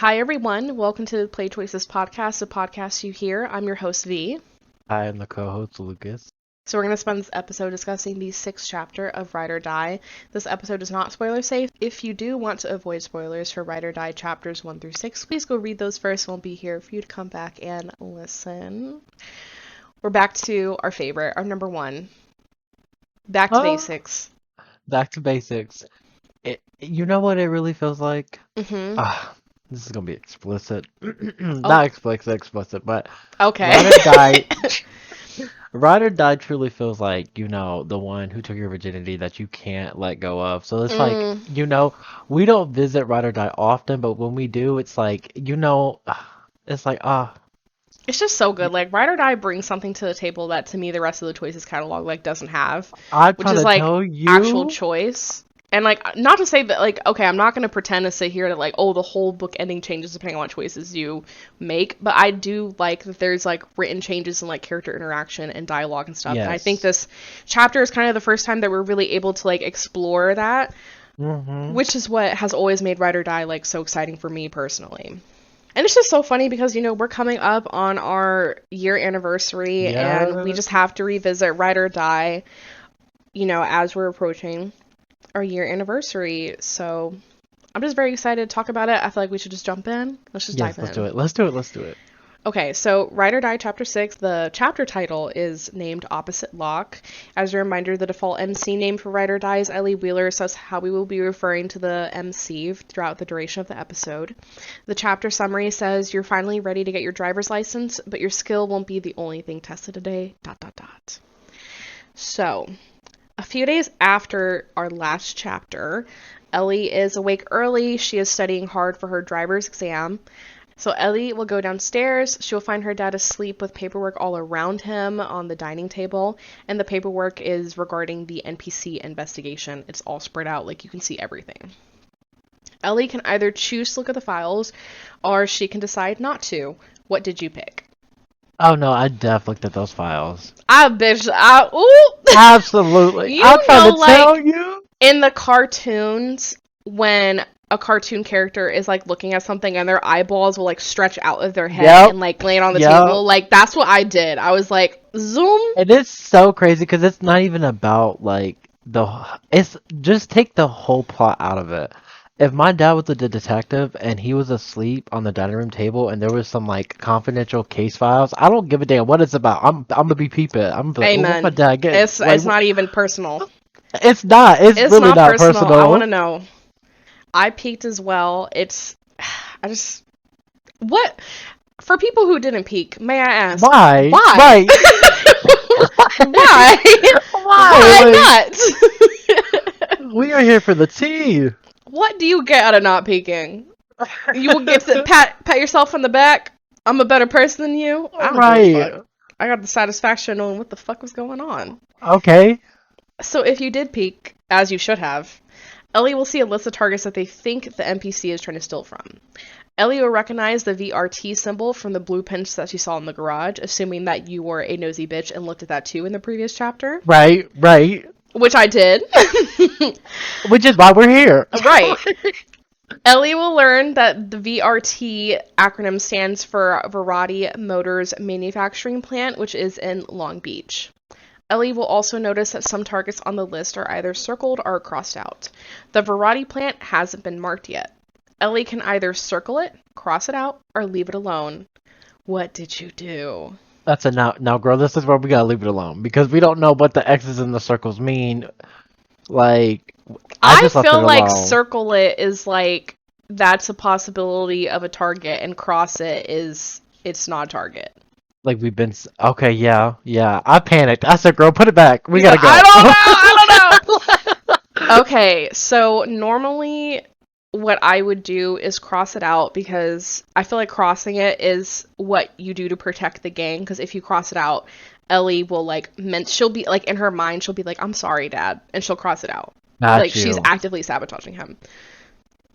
Hi, everyone. Welcome to the Play Choices podcast, the podcast you hear. I'm your host, V. I am the co-host, Lucas. So we're going to spend this episode discussing the 6th chapter of Ride or Die. This episode is not spoiler safe. If you do want to avoid spoilers for Ride or Die chapters 1 through 6, please go read those first. We'll be here for you to come back and listen. We're back to our favorite, our number one. Back to basics. Back to basics. You know what it really feels like? Mm-hmm. This is going to be explicit. Not explicit, but... Okay. Ride or Die truly feels like, the one who took your virginity that you can't let go of. So it's like, we don't visit Ride or Die often, but when we do, it's like, it's like, It's just so good. Like, Ride or Die brings something to the table that, to me, the rest of the Choices catalog, doesn't have. Which is, actual choice. And, not to say that, okay, I'm not going to pretend to sit here that, the whole book ending changes depending on what choices you make. But I do like that there's, written changes in, character interaction and dialogue and stuff. Yes. And I think this chapter is kind of the first time that we're really able to, explore that. Mm-hmm. Which is what has always made Ride or Die, so exciting for me personally. And it's just so funny because, we're coming up on our year anniversary. Yeah. And we just have to revisit Ride or Die, as we're approaching our year anniversary. So I'm just very excited to talk about it. I feel like we should just jump in. Let's just dive in. Let's do it. Okay, so Ride or Die Chapter 6, the chapter title is named Opposite Lock. As a reminder, the default MC name for Ride or Die is Ellie Wheeler, so that's how we will be referring to the MC throughout the duration of the episode. The chapter summary says, you're finally ready to get your driver's license, but your skill won't be the only thing tested today, ... So, a few days after our last chapter, Ellie is awake early. She is studying hard for her driver's exam. So Ellie will go downstairs. She'll find her dad asleep with paperwork all around him on the dining table. And the paperwork is regarding the NPC investigation. It's all spread out, you can see everything. Ellie can either choose to look at the files, or she can decide not to. What did you pick? Oh no, I definitely looked at those files. Ooh! Absolutely. I'm trying to tell you. In the cartoons, when a cartoon character is looking at something and their eyeballs will stretch out of their head and land on the table, that's what I did. I was zoom. It is so crazy because it's not even about it's just take the whole plot out of it. If my dad was a detective and he was asleep on the dining room table and there was some confidential case files, I don't give a damn what it's about. I'm gonna be peeping. I'm gonna be Amen. what's my dad getting? It's not even personal. It's not. It's really not personal. I want to know. I peeked as well. What? For people who didn't peek, may I ask? Why? Why? Why? Why not? We are here for the tea. What do you get out of not peeking? You will get to pat yourself on the back. I'm a better person than you. Right. I got the satisfaction of knowing what the fuck was going on. Okay. So if you did peek, as you should have, Ellie will see a list of targets that they think the NPC is trying to steal from. Ellie will recognize the VRT symbol from the blue pins that she saw in the garage, assuming that you were a nosy bitch and looked at that too in the previous chapter. Right. Which I did. Which is why we're here. Right. Ellie will learn that the VRT acronym stands for Variety Motors Manufacturing Plant, which is in Long Beach. Ellie will also notice that some targets on the list are either circled or crossed out. The Variety plant hasn't been marked yet. Ellie can either circle it, cross it out, or leave it alone. What did you do? That's a now, girl, this is where we gotta leave it alone. Because we don't know what the X's and the circles mean. I feel like circle it is that's a possibility of a target, and cross it is it's not a target. Okay, yeah. I panicked. I said, girl, put it back. We gotta go. I don't know. Okay, so normally what I would do is cross it out because I feel like crossing it is what you do to protect the gang. Because if you cross it out, Ellie will she'll be in her mind, she'll be like, I'm sorry, Dad. And she'll cross it out. She's actively sabotaging him.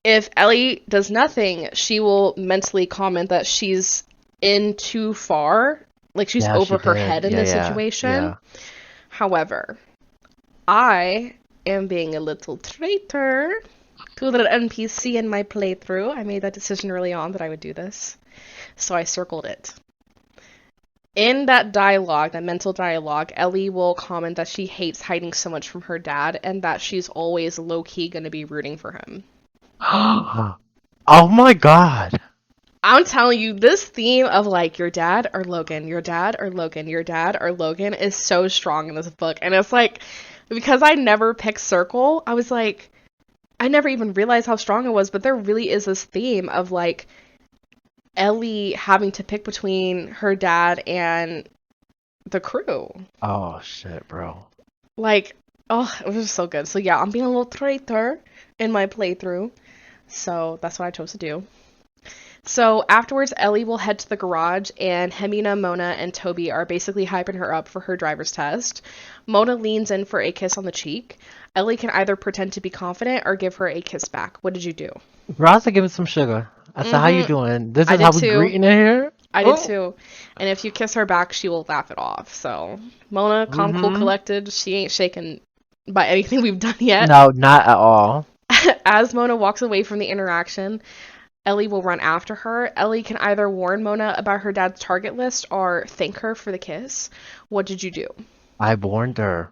If Ellie does nothing, she will mentally comment that she's in too far. She's over her head in this situation. Yeah. However, I am being a little traitor Cool little NPC in my playthrough. I made that decision early on that I would do this. So I circled it. In that dialogue, that mental dialogue, Ellie will comment that she hates hiding so much from her dad and that she's always low-key gonna be rooting for him. Oh my god. I'm telling you, this theme of like your dad or Logan, your dad or Logan, your dad or Logan is so strong in this book. And it's like, because I never picked Circle, I was like, I never even realized how strong it was, but there really is this theme of like Ellie having to pick between her dad and the crew. Oh shit, bro. Like, oh, it was just so good. So yeah, I'm being a little traitor in my playthrough. So that's what I chose to do. So afterwards, Ellie will head to the garage, and Hemina, Mona, and Toby are basically hyping her up for her driver's test. Mona leans in for a kiss on the cheek. Ellie can either pretend to be confident or give her a kiss back. What did you do? Rosa, give it some sugar. I said, how you doing? This I is did how we too. greeting in here? I did too. And if you kiss her back, she will laugh it off. So Mona, calm, cool, collected. She ain't shaken by anything we've done yet. No, not at all. As Mona walks away from the interaction, Ellie will run after her. Ellie can either warn Mona about her dad's target list or thank her for the kiss. What did you do? I warned her.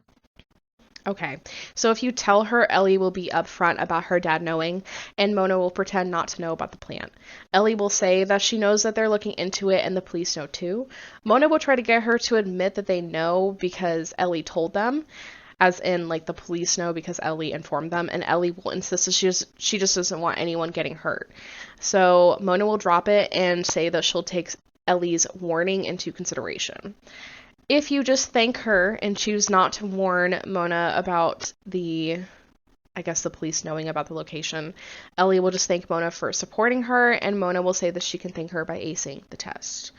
Okay, so if you tell her, Ellie will be upfront about her dad knowing, and Mona will pretend not to know about the plan. Ellie will say that she knows that they're looking into it and the police know too. Mona will try to get her to admit that they know because Ellie told them, as in, like, the police know because Ellie informed them, and Ellie will insist that she just doesn't want anyone getting hurt. So Mona will drop it and say that she'll take Ellie's warning into consideration. If you just thank her and choose not to warn Mona about the police knowing about the location, Ellie will just thank Mona for supporting her, and Mona will say that she can thank her by acing the test.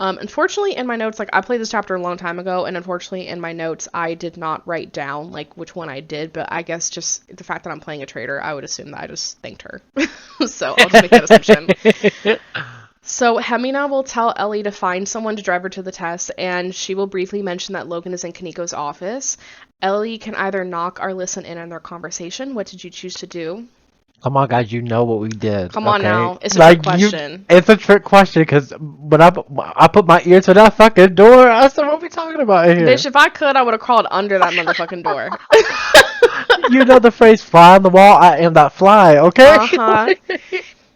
Unfortunately, in my notes, like, I played this chapter a long time ago, and unfortunately, in my notes, I did not write down, like, which one I did, but I guess just the fact that I'm playing a traitor, I would assume that I just thanked her. So I'll just make that assumption. So Hemina will tell Ellie to find someone to drive her to the test, and she will briefly mention that Logan is in Kaniko's office. Ellie can either knock or listen in on their conversation. What did you choose to do? Come on, guys, you know what we did. Come on now. It's a like, trick question. It's a trick question, because when I put my ear to that fucking door, I said, what are we talking about here? Bitch, if I could, I would have crawled under that motherfucking door. You know the phrase, fly on the wall? I am that fly, okay? Uh-huh.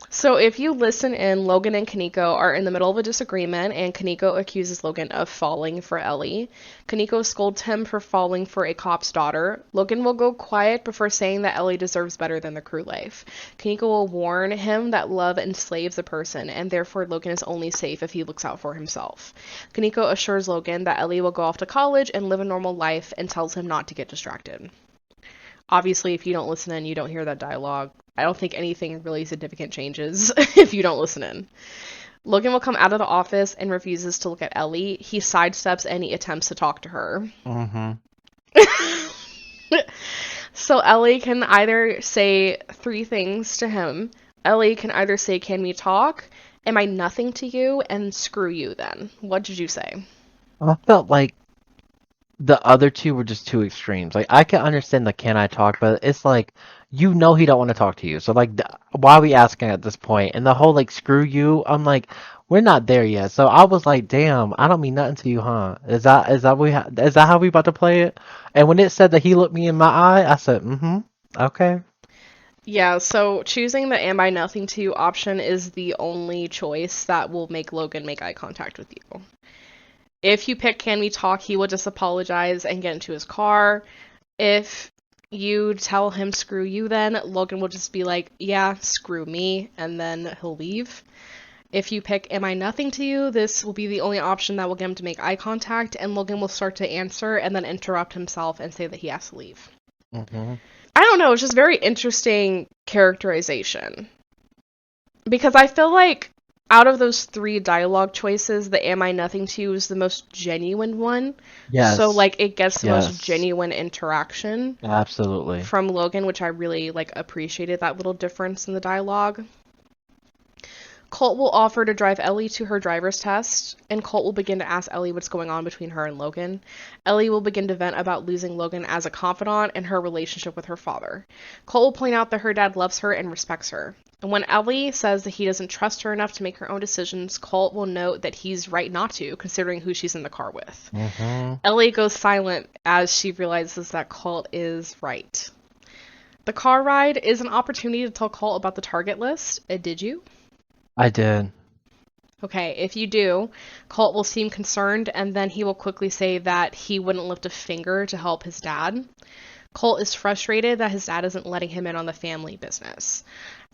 So if you listen in, Logan and Kaniko are in the middle of a disagreement, and Kaniko accuses Logan of falling for Ellie. Kaniko scolds him for falling for a cop's daughter. Logan will go quiet before saying that Ellie deserves better than the crew life. Kaniko will warn him that love enslaves a person, and therefore Logan is only safe if he looks out for himself. Kaniko assures Logan that Ellie will go off to college and live a normal life, and tells him not to get distracted. Obviously, if you don't listen in, you don't hear that dialogue. I don't think anything really significant changes if you don't listen in. Logan will come out of the office and refuses to look at Ellie. He sidesteps any attempts to talk to her. So Ellie can either say three things to him. Ellie can either say, can we talk? Am I nothing to you? And screw you then. What did you say? I felt like the other two were just too extremes. Like, I can understand the can I talk, but it's like, you know he don't want to talk to you. So, like, why are we asking at this point? And the whole, like, screw you, I'm like, we're not there yet. So I was like, damn, I don't mean nothing to you, huh? Is that how we about to play it? And when it said that he looked me in my eye, I said, okay. Yeah, so choosing the am I nothing to you option is the only choice that will make Logan make eye contact with you. If you pick can we talk, he will just apologize and get into his car. If you tell him screw you, then Logan will just be like, yeah, screw me, and then he'll leave. If you pick am I nothing to you, this will be the only option that will get him to make eye contact, and Logan will start to answer and then interrupt himself and say that he has to leave. I don't know, it's just very interesting characterization. Because I feel like out of those three dialogue choices, the am I nothing to you is the most genuine one. Yes. So, like, it gets the most genuine interaction. Absolutely. From Logan, which I really, like, appreciated that little difference in the dialogue. Colt will offer to drive Ellie to her driver's test, and Colt will begin to ask Ellie what's going on between her and Logan. Ellie will begin to vent about losing Logan as a confidant and her relationship with her father. Colt will point out that her dad loves her and respects her. And when Ellie says that he doesn't trust her enough to make her own decisions, Colt will note that he's right not to, considering who she's in the car with. Ellie goes silent as she realizes that Colt is right. The car ride is an opportunity to tell Colt about the target list. Did you? I did. Okay, if you do, Colt will seem concerned, and then he will quickly say that he wouldn't lift a finger to help his dad. Colt is frustrated that his dad isn't letting him in on the family business.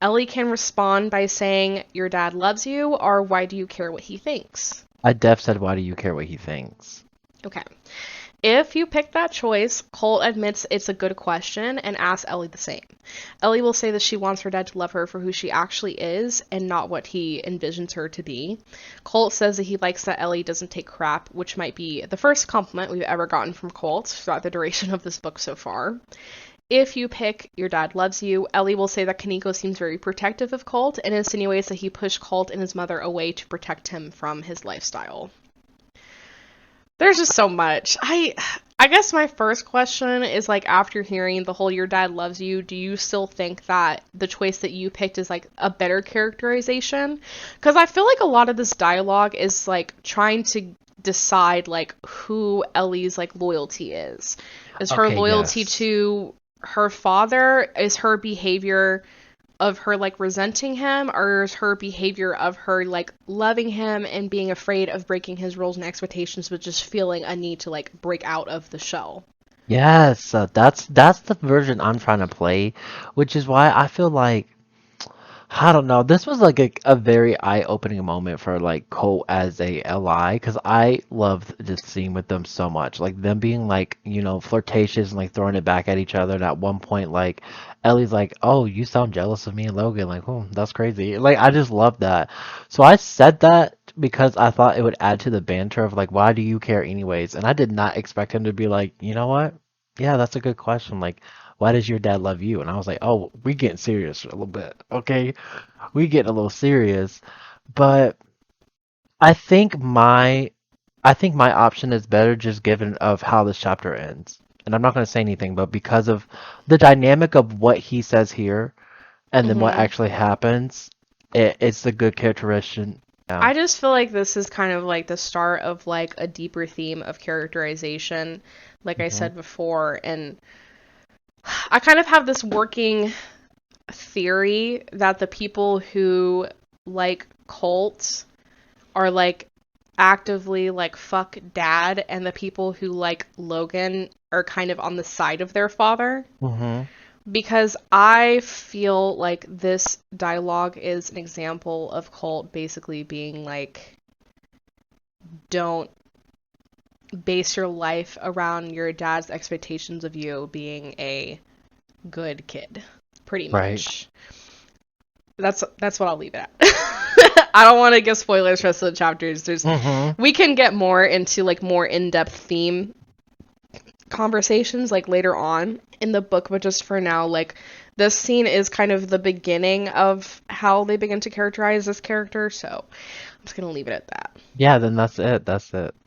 Ellie can respond by saying, "Your dad loves you," or "Why do you care what he thinks?" I def said, "Why do you care what he thinks?" Okay. If you pick that choice, Colt admits it's a good question and asks Ellie the same. Ellie will say that she wants her dad to love her for who she actually is and not what he envisions her to be. Colt says that he likes that Ellie doesn't take crap, which might be the first compliment we've ever gotten from Colt throughout the duration of this book so far. If you pick Your Dad Loves You, Ellie will say that Kaneko seems very protective of Colt and insinuates that he pushed Colt and his mother away to protect him from his lifestyle. There's just so much. I guess my first question is, like, after hearing the whole Your Dad Loves You, do you still think that the choice that you picked is, like, a better characterization? Because I feel like a lot of this dialogue is, like, trying to decide, like, who Ellie's, like, loyalty is. Is her loyalty to her father? Is her behavior of her, like, resenting him, or is her behavior of her, like, loving him and being afraid of breaking his rules and expectations, but just feeling a need to, like, break out of the shell? Yes, that's the version I'm trying to play, which is why I feel like, I don't know, this was like a very eye-opening moment for like Colt as a ally, because I loved this scene with them so much, like them being like, you know, flirtatious and like throwing it back at each other. And at one point, like Ellie's like, "Oh, you sound jealous of me and Logan." Like, "Oh, that's crazy." Like, I just love that. So I said that because I thought it would add to the banter of like, why do you care anyways? And I did not expect him to be like, you know what? Yeah, that's a good question. Like, why does your dad love you? And I was like, oh, we getting serious a little bit, okay? We getting a little serious. But I think my option is better just given of how this chapter ends. And I'm not going to say anything, but because of the dynamic of what he says here and then what actually happens, it's a good characterization. Yeah. I just feel like this is kind of like the start of like a deeper theme of characterization, like I said before, and I kind of have this working theory that the people who like Colt are like actively like fuck dad, and the people who like Logan are kind of on the side of their father. Because I feel like this dialogue is an example of Colt basically being like, don't base your life around your dad's expectations of you being a good kid, pretty much. That's what I'll leave it at. I don't want to give spoilers for the rest of the chapters. We can get more into like more in-depth theme conversations like later on in the book, but just for now, like, this scene is kind of the beginning of how they begin to characterize this character, so I'm just gonna leave it at that. Yeah, then that's it.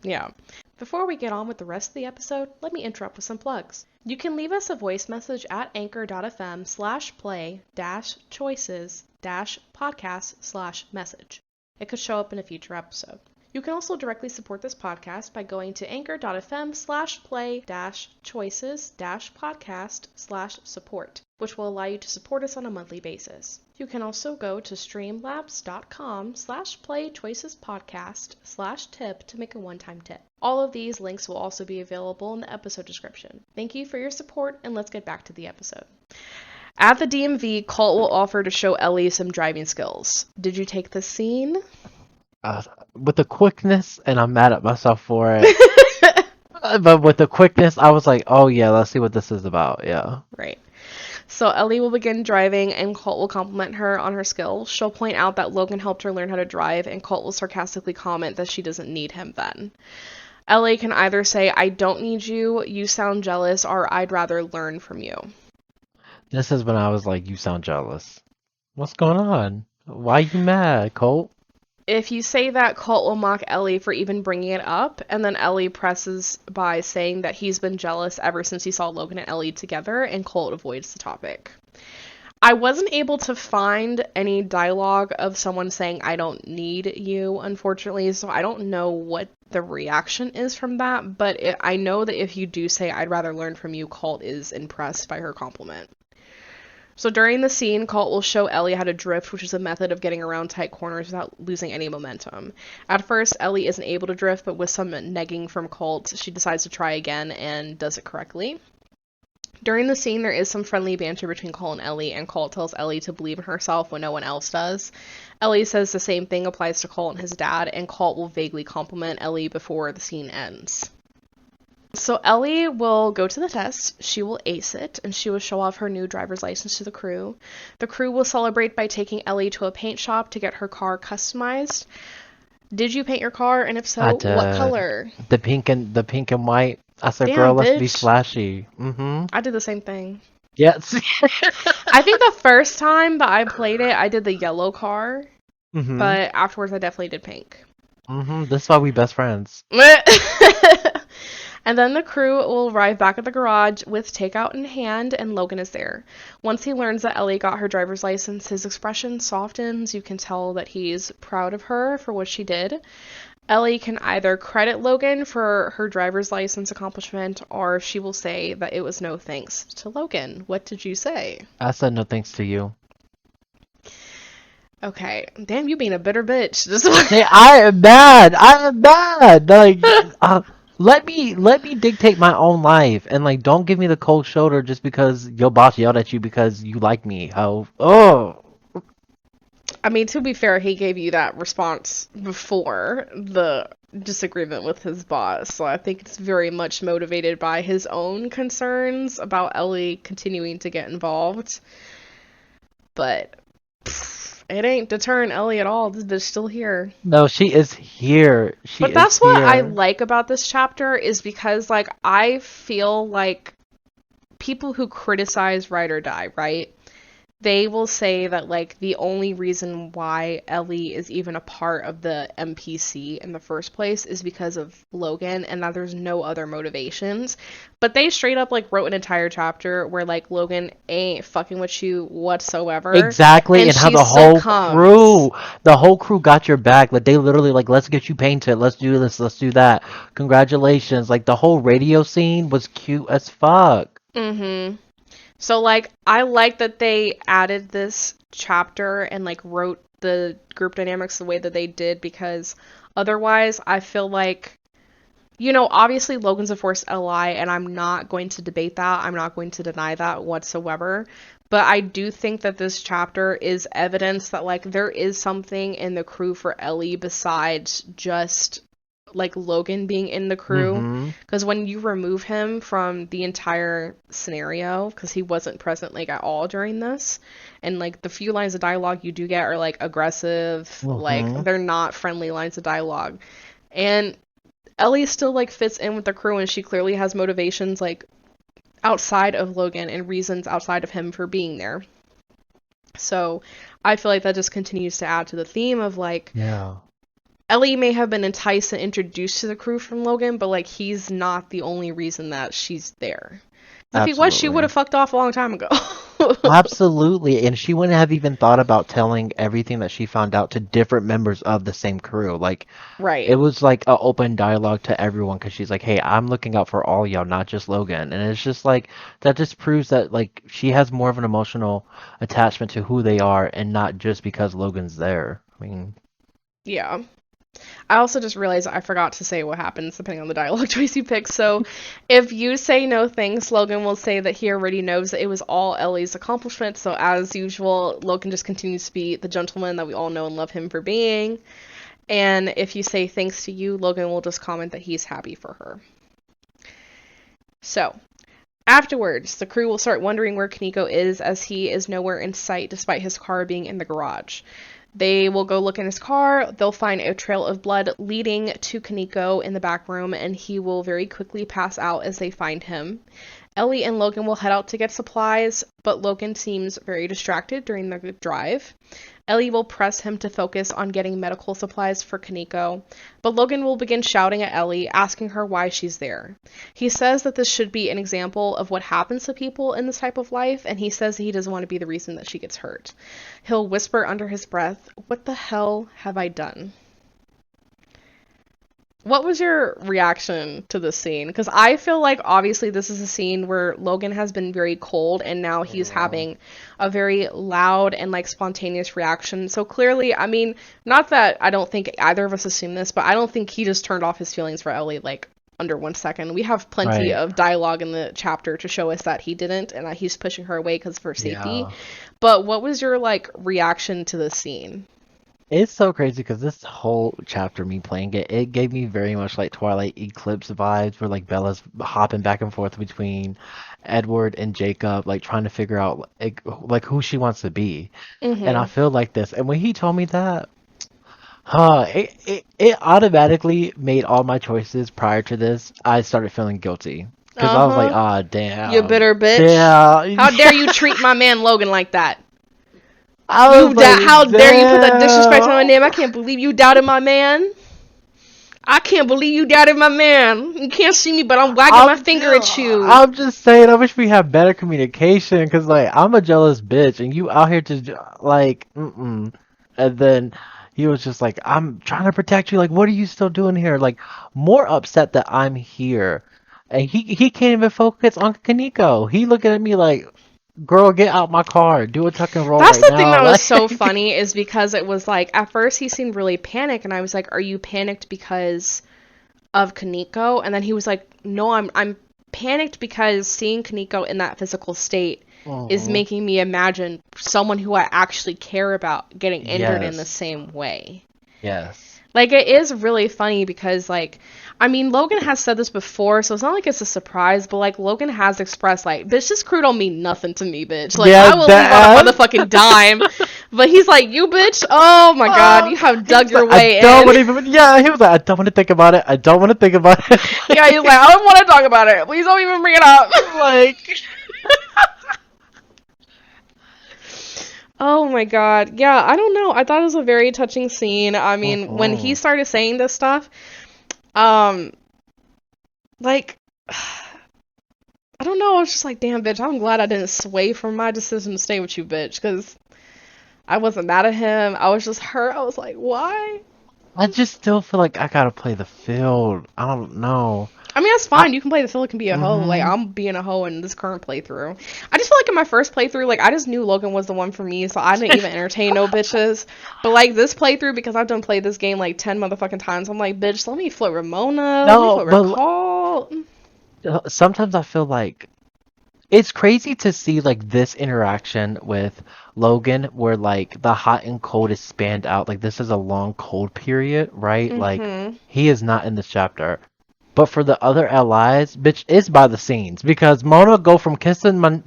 Yeah. Before we get on with the rest of the episode, let me interrupt with some plugs. You can leave us a voice message at anchor.fm/play-choices-podcast/message. It could show up in a future episode. You can also directly support this podcast by going to anchor.fm/play-choices-podcast/support, which will allow you to support us on a monthly basis. You can also go to streamlabs.com/playchoicespodcast/tip to make a one-time tip. All of these links will also be available in the episode description. Thank you for your support, and let's get back to the episode. At the DMV, Colt will offer to show Ellie some driving skills. Did you take this scene? With the quickness, and I'm mad at myself for it. But with the quickness, I was like, oh yeah, let's see what this is about. Yeah. Right. So Ellie will begin driving, and Colt will compliment her on her skills. She'll point out that Logan helped her learn how to drive, and Colt will sarcastically comment that she doesn't need him then. Ellie can either say, "I don't need you, you sound jealous," or "I'd rather learn from you." This is when I was like, you sound jealous. What's going on? Why you mad, Colt? If you say that, Colt will mock Ellie for even bringing it up, and then Ellie presses by saying that he's been jealous ever since he saw Logan and Ellie together, and Colt avoids the topic. I wasn't able to find any dialogue of someone saying, I don't need you, unfortunately, so I don't know what the reaction is from that, but I know that if you do say, I'd rather learn from you, Colt is impressed by her compliment. So during the scene, Colt will show Ellie how to drift, which is a method of getting around tight corners without losing any momentum. At first, Ellie isn't able to drift, but with some negging from Colt, she decides to try again and does it correctly. During the scene, there is some friendly banter between Colt and Ellie, and Colt tells Ellie to believe in herself when no one else does. Ellie says the same thing applies to Colt and his dad, and Colt will vaguely compliment Ellie before the scene ends. So Ellie will go to the test, she will ace it, and she will show off her new driver's license to the crew. The crew will celebrate by taking Ellie to a paint shop to get her car customized. Did you paint your car, and if so, I did. what color? The pink and white. I said, Damn, girl, let's be bitch. flashy. Mm-hmm. I did the same thing. Yes. I think the first time that I played it, I did the yellow car, Mm-hmm. but afterwards I definitely did pink. Mm-hmm. This is why we best friends. And then the crew will arrive back at the garage with takeout in hand, and Logan is there. Once he learns that Ellie got her driver's license, his expression softens. You can tell that he's proud of her for what she did. Ellie can either credit Logan for her driver's license accomplishment, or she will say that it was no thanks to Logan. What did you say? I said no thanks to you. Okay. Damn, you being a bitter bitch. Hey, I am mad. I am mad. Like, let me dictate my own life, and like, don't give me the cold shoulder just because your boss yelled at you because you like me. Oh. I mean, to be fair, he gave you that response before the disagreement with his boss, so I think it's very much motivated by his own concerns about Ellie continuing to get involved. But it ain't deterring Ellie at all. This bitch's still here. No, she is here. But that's what I like about this chapter, is because, like, I feel like people who criticize Ride or Die, right? They will say that, like, the only reason why Ellie is even a part of the NPC in the first place is because of Logan, and that there's no other motivations. But they straight up, like, wrote an entire chapter where, like, Logan ain't fucking with you whatsoever. Exactly, and how she the whole succumbs. crew got your back. Like, they literally, like, let's get you painted, let's do this, let's do that. Congratulations. Like, the whole radio scene was cute as fuck. Mm-hmm. So, like, I like that they added this chapter and, like, wrote the group dynamics the way that they did, because otherwise I feel like, you know, obviously Logan's a forced ally, and I'm not going to debate that. I'm not going to deny that whatsoever. But I do think that this chapter is evidence that, like, there is something in the crew for Ellie besides just, like, Logan being in the crew, because when you remove him from the entire scenario, because he wasn't present, like, at all during this, and, like, the few lines of dialogue you do get are, like, aggressive, like, they're not friendly lines of dialogue, and Ellie still, like, fits in with the crew, and she clearly has motivations, like, outside of Logan and reasons outside of him for being there. So I feel like that just continues to add to the theme of, like, Yeah. Ellie may have been enticed and introduced to the crew from Logan, but, like, he's not the only reason that she's there. If he was, she would have fucked off a long time ago. Absolutely, and she wouldn't have even thought about telling everything that she found out to different members of the same crew. Like, Right. it was like an open dialogue to everyone, because she's like, hey, I'm looking out for all y'all, not just Logan. And it's just like, that just proves that, like, she has more of an emotional attachment to who they are, and not just because Logan's there. I mean, Yeah. I also just realized I forgot to say what happens depending on the dialogue choice you pick. So if you say no thanks, Logan will say that he already knows that it was all Ellie's accomplishment. So as usual, Logan just continues to be the gentleman that we all know and love him for being. And if you say thanks to you, Logan will just comment that he's happy for her. So afterwards, the crew will start wondering where Kaneko is, as he is nowhere in sight despite his car being in the garage. They will go look in his car. They'll find a trail of blood leading to Kaneko in the back room, and he will very quickly pass out as they find him. Ellie and Logan will head out to get supplies, but Logan seems very distracted during the drive. Ellie will press him to focus on getting medical supplies for Kaneko, but Logan will begin shouting at Ellie, asking her why she's there. He says that this should be an example of what happens to people in this type of life, and he says that he doesn't want to be the reason that she gets hurt. He'll whisper under his breath, "What the hell have I done?" What was your reaction to this scene? Because I feel like obviously this is a scene where Logan has been very cold and now he's having a very loud and like spontaneous reaction. So clearly, I mean, not that I don't think either of us assume this, but I don't think he just turned off his feelings for Ellie like under 1 second. We have plenty of dialogue in the chapter to show us that he didn't and that he's pushing her away because of her safety. Yeah. But what was your like reaction to this scene? It's so crazy because this whole chapter, me playing it, it gave me very much like Twilight Eclipse vibes where like Bella's hopping back and forth between Edward and Jacob, like trying to figure out like who she wants to be. Mm-hmm. And I feel like this. And when he told me that, it automatically made all my choices prior to this. I started feeling guilty. Because I was like, ah, damn. You bitter bitch. Yeah. How dare you treat my man Logan like that? How dare you put that disrespect on my name? I can't believe you doubted my man. I can't believe you doubted my man. You can't see me, but I'm wagging my finger at you. I'm just saying, I wish we had better communication, because, like, I'm a jealous bitch, and you out here to, like, And then he was just like, I'm trying to protect you. Like, what are you still doing here? Like, more upset that I'm here. And he can't even focus on Kaneko. He looking at me like, girl, get out my car. Do a tuck and roll. That's right the thing that was so funny is because it was like, at first he seemed really panicked, and I was like, are you panicked because of Kaneko? And then he was like, no, I'm panicked because seeing Kaneko in that physical state is making me imagine someone who I actually care about getting injured in the same way. Yes. Like, it is really funny because, like, I mean, Logan has said this before, so it's not like it's a surprise, but, like, Logan has expressed, like, bitch, this crew don't mean nothing to me, bitch. Like, I will leave on a motherfucking dime. But he's like, you, bitch? Oh, my God, you have dug your way in. He was like, I don't want to think about it. I don't want to think about it. Yeah, he's like, I don't want to talk about it. Please don't even bring it up. Like... Oh my God. Yeah, I don't know. I thought it was a very touching scene. I mean, when he started saying this stuff, like, I don't know. I was just like, damn, bitch, I'm glad I didn't sway from my decision to stay with you, bitch, because I wasn't mad at him. I was just hurt. I was like, why? I just still feel like I gotta play the field. I don't know. I mean, that's fine. You can play the field. It can be a hoe. Like, I'm being a hoe in this current playthrough. I just feel like in my first playthrough, like, I just knew Logan was the one for me, so I didn't even entertain no bitches. But, like, this playthrough, because I've done played this game, like, 10 motherfucking times, I'm like, bitch, let me flirt with Mona. No, let me flirt with Colt. Sometimes I feel like it's crazy to see, like, this interaction with Logan where, like, the hot and cold is spanned out. Like, this is a long cold period, right? Mm-hmm. Like, he is not in this chapter. But for the other allies, bitch, it's by the scenes. Because Mona go from kissing my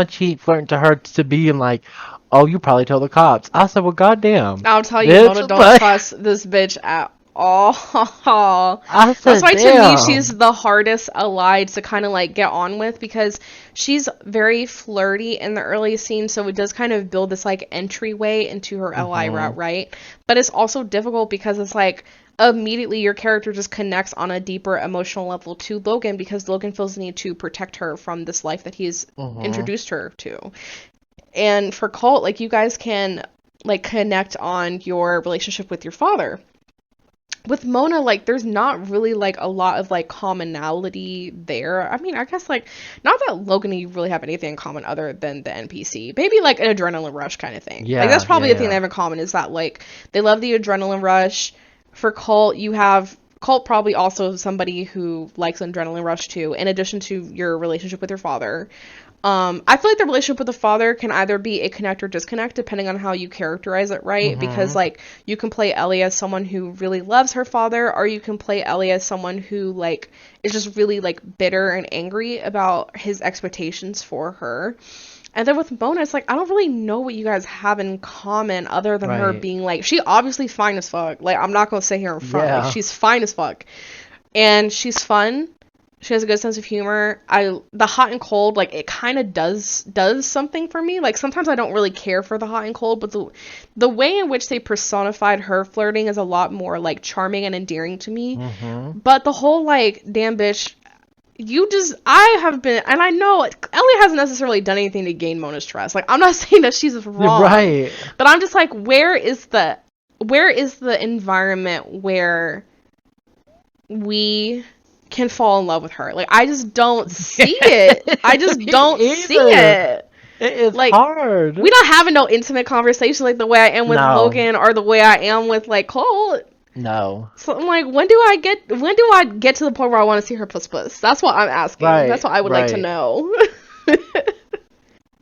cheek, flirting to her, to being like, oh, you probably told the cops. I said, well, goddamn. I'll tell you, Mona don't trust this bitch at all. That's why to me she's the hardest ally to kind of like get on with, because she's very flirty in the early scenes, so it does kind of build this like entryway into her ally route, right? But it's also difficult because it's like, immediately your character just connects on a deeper emotional level to Logan, because Logan feels the need to protect her from this life that he's introduced her to. And for Colt, like, you guys can like connect on your relationship with your father. With Mona, like, there's not really like a lot of like commonality there. I mean, I guess like, not that Logan and you really have anything in common other than the NPC. Maybe like an adrenaline rush kind of thing. Yeah, like, that's probably the thing they have in common, is that like they love the adrenaline rush. For Colt, you have Colt probably also somebody who likes adrenaline rush too, in addition to your relationship with your father. I feel like the relationship with the father can either be a connect or disconnect, depending on how you characterize it, right? Because, like, you can play Ellie as someone who really loves her father, or you can play Ellie as someone who, like, is just really, like, bitter and angry about his expectations for her. And then with Mona, it's like, I don't really know what you guys have in common other than her being, like, she obviously fine as fuck. Like, I'm not going to sit here in front. Yeah. Like, she's fine as fuck. And she's fun. She has a good sense of humor. The hot and cold, like, it kind of does something for me. Like, sometimes I don't really care for the hot and cold, but the way in which they personified her flirting is a lot more, like, charming and endearing to me. Mm-hmm. But the whole, like, damn bitch, I have been, and I know Ellie hasn't necessarily done anything to gain Mona's trust. Like, I'm not saying that she's wrong. Right. But I'm just like, where is the environment where we can fall in love with her? Like, I just don't see it. I just don't see it. It is like, hard. We don't have no intimate conversation like the way I am with Logan or the way I am with, like, Colt. No. So I'm like, when do I get to the point where I want to see her puss? That's what I'm asking. Right, That's what I would like to know.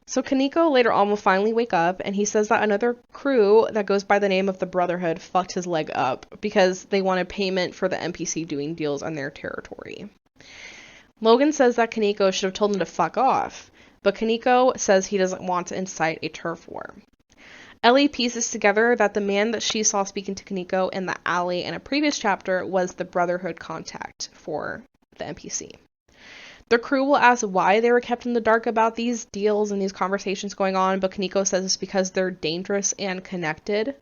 So Kaneko later on will finally wake up, and he says that another crew that goes by the name of the Brotherhood fucked his leg up because they wanted payment for the NPC doing deals on their territory. Logan says that Kaneko should have told him to fuck off, but Kaneko says he doesn't want to incite a turf war. Ellie pieces together that the man that she saw speaking to Kaneko in the alley in a previous chapter was the Brotherhood contact for the NPC. The crew will ask why they were kept in the dark about these deals and these conversations going on, but Kaneko says it's because they're dangerous and connected.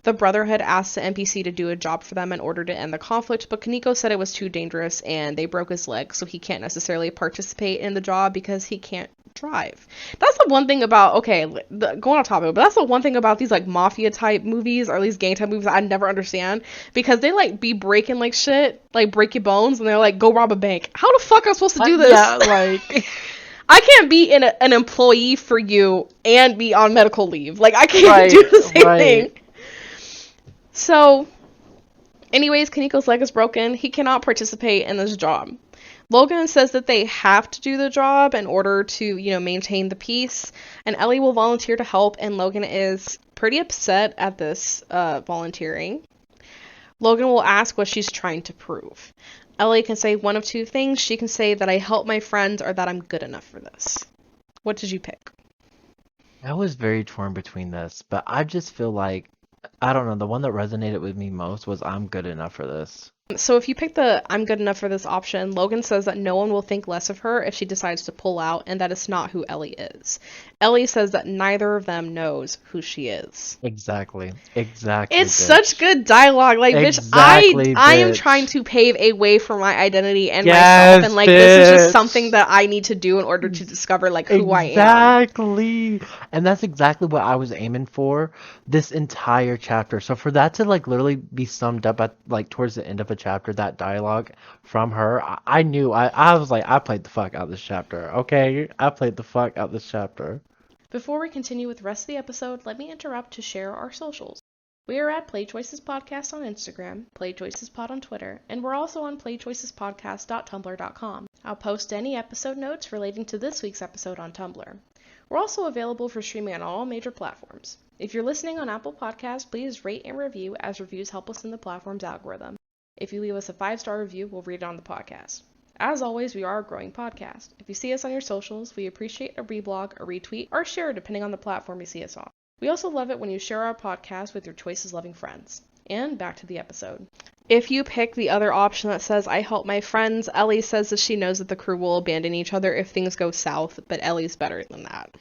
The Brotherhood asked the NPC to do a job for them in order to end the conflict, but Kaneko said it was too dangerous and they broke his leg, so he can't necessarily participate in the job because he can't drive. That's the one thing about, going on topic, but that's the one thing about these, like, mafia type movies, or at least gang type movies, that I never understand, because they, like, be breaking, like, shit, like, break your bones, and they're like, go rob a bank. How the fuck am I supposed to do this? Yeah, like... I can't be an employee for you and be on medical leave. Like, I can't do the same thing. So, anyways, Kaneko's leg is broken. He cannot participate in this job. Logan says that they have to do the job in order to, maintain the peace, and Ellie will volunteer to help, and Logan is pretty upset at this volunteering. Logan will ask what she's trying to prove. Ellie can say one of two things. She can say that I help my friends or that I'm good enough for this. What did you pick? I was very torn between this, but I just feel like, I don't know, the one that resonated with me most was I'm good enough for this. So if you pick the I'm good enough for this option, Logan says that no one will think less of her if she decides to pull out, and that is not who Ellie is. Ellie says that neither of them knows who she is. Exactly. It's bitch. such good dialogue. Like, exactly, bitch, I am trying to pave a way for my identity and yes, myself, and, like, bitch. this is just something that I need to do in order to discover, like, who I am. Exactly. And that's exactly what I was aiming for this entire chapter. So for that to, like, literally be summed up at, like, towards the end of a chapter, that dialogue from her, I knew, I was like, I played the fuck out of this chapter, okay? I played the fuck out of this chapter. Before we continue with the rest of the episode, let me interrupt to share our socials. We are at Play Choices Podcast on Instagram, Play Choices Pod on Twitter, and we're also on playchoicespodcast.tumblr.com. I'll post any episode notes relating to this week's episode on Tumblr. We're also available for streaming on all major platforms. If you're listening on Apple Podcasts, please rate and review, as reviews help us in the platform's algorithm. If you leave us a 5-star review, we'll read it on the podcast. As always, we are a growing podcast. If you see us on your socials, we appreciate a reblog, a retweet, or a share depending on the platform you see us on. We also love it when you share our podcast with your choices-loving friends. And back to the episode. If you pick the other option that says, I help my friends, Ellie says that she knows that the crew will abandon each other if things go south, but Ellie's better than that.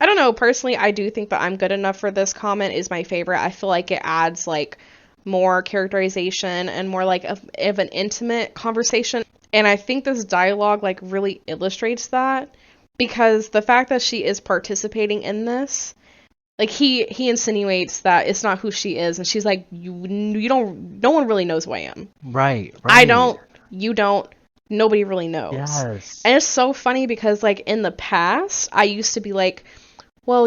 I don't know, personally, I do think that I'm good enough for this comment is my favorite. I feel like it adds, like, more characterization and more, like, of an intimate conversation. And I think this dialogue, like, really illustrates that, because the fact that she is participating in this, like, he insinuates that it's not who she is, and she's like, you don't, no one really knows who I am. Right. I don't, you don't, nobody really knows. Yes. And it's so funny because, like, in the past, I used to be like, well,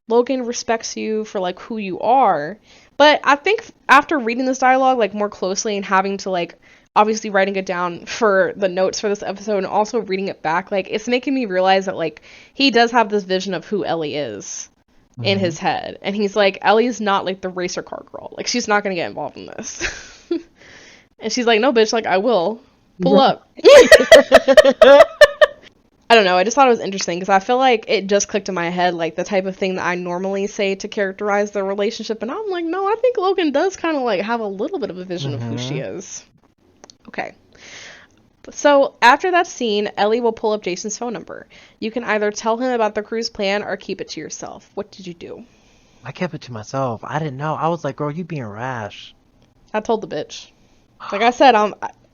Logan respects you for, like, who you are. But I think after reading this dialogue, like, more closely and having to, like, obviously writing it down for the notes for this episode and also reading it back, like, it's making me realize that, like, he does have this vision of who Ellie is in his head. And he's like, Ellie's not, like, the racer car girl. Like, she's not going to get involved in this. And she's like, no, bitch, like, I will. Pull up. I don't know, I just thought it was interesting because I feel like it just clicked in my head, like, the type of thing that I normally say to characterize the relationship, and I'm like, no, I think Logan does kind of, like, have a little bit of a vision of who she is. Okay. So after that scene, Ellie will pull up Jason's phone number. You can either tell him about the crew's plan or keep it to yourself. What did you do? I kept it to myself. I didn't know. I was like, girl, you being rash. I told the bitch. Like I said,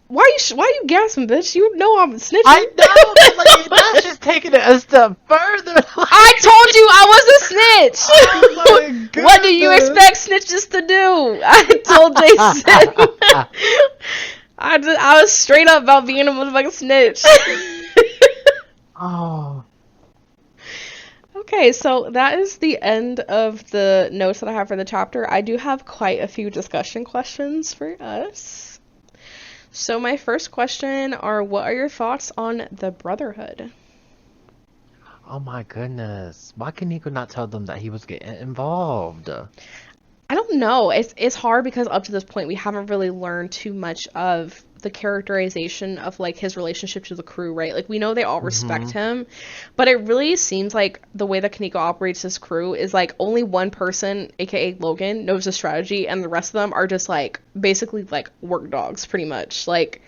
why you gasping, bitch? You know I'm snitching. I know, but like that's just taking it a step further. I told you I was a snitch. Oh my What do you expect snitches to do? I told Jason. I was straight up about being a motherfucking snitch. Oh. Okay, so that is the end of the notes that I have for the chapter. I do have quite a few discussion questions for us. So my first question are, what are your thoughts on the Brotherhood? Oh my goodness. Why can Nico not tell them that he was getting involved? I don't know. It's hard because up to this point we haven't really learned too much of the characterization of like his relationship to the crew, right? Like we know they all respect him, but it really seems like the way that Kaneko operates his crew is like only one person, aka Logan, knows the strategy, and the rest of them are just like basically like work dogs, pretty much. Like,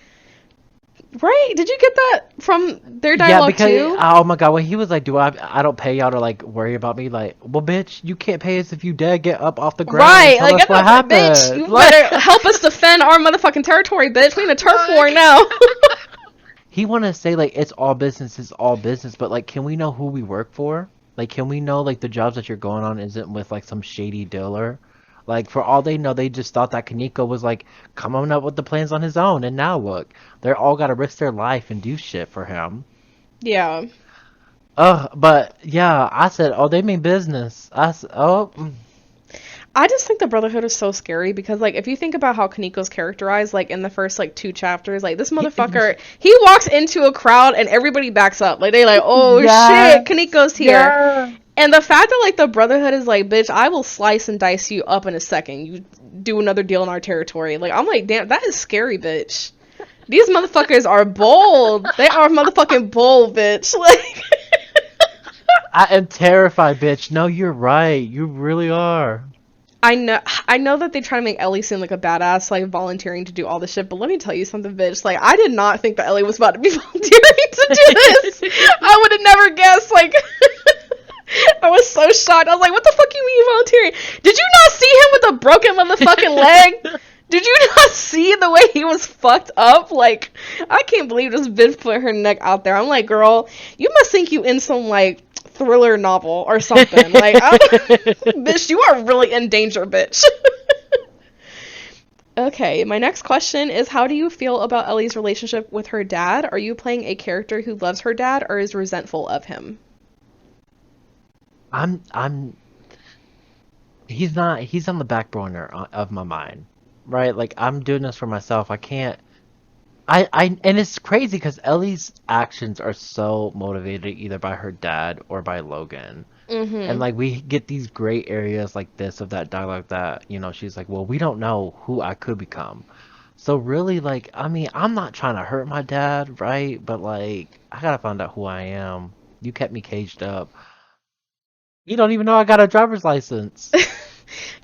right? Did you get that from their dialogue too? Oh my god, when he was like, I don't pay y'all to like worry about me, like, well bitch, you can't pay us if you dead, get up off the ground. Right, and tell us what happened. Bitch, you better help us defend our motherfucking territory, bitch. We in a turf war now. He wanna say like it's all business, but like can we know who we work for? Like can we know like the jobs that you're going on isn't with like some shady dealer? Like, for all they know, they just thought that Kaneko was, like, coming up with the plans on his own. And now, look, they're all got to risk their life and do shit for him. Yeah. But, yeah, I said, oh, they mean business. I just think the Brotherhood is so scary because, like, if you think about how Kaneko's characterized, like, in the first, like, 2 chapters, like, this motherfucker, he walks into a crowd and everybody backs up. Like, they're like, oh, shit, Kaneko's here. Yeah. And the fact that, like, the Brotherhood is like, bitch, I will slice and dice you up in a second. You do another deal in our territory. Like, I'm like, damn, that is scary, bitch. These motherfuckers are bold. They are motherfucking bold, bitch. Like, I am terrified, bitch. No, you're right. You really are. I know that they try to make Ellie seem like a badass, like, volunteering to do all this shit, but let me tell you something, bitch. Like, I did not think that Ellie was about to be volunteering to do this. I would have never guessed, like... I was so shocked. I was like, what the fuck you mean volunteering? Did you not see him with a broken motherfucking leg? Did you not see the way he was fucked up? Like, I can't believe this bitch put her neck out there. I'm like, girl, you must think you in some, like, thriller novel or something. Like, bitch, you are really in danger, bitch. Okay, my next question is, how do you feel about Ellie's relationship with her dad? Are you playing a character who loves her dad or is resentful of him? He's on the back burner of my mind, right? Like, I'm doing this for myself. And it's crazy because Ellie's actions are so motivated either by her dad or by Logan. And, like, we get these gray areas like this of that dialogue that, you know, she's like, well, we don't know who I could become. So really, like, I mean, I'm not trying to hurt my dad, right? But, like, I gotta find out who I am. You kept me caged up. You don't even know I got a driver's license.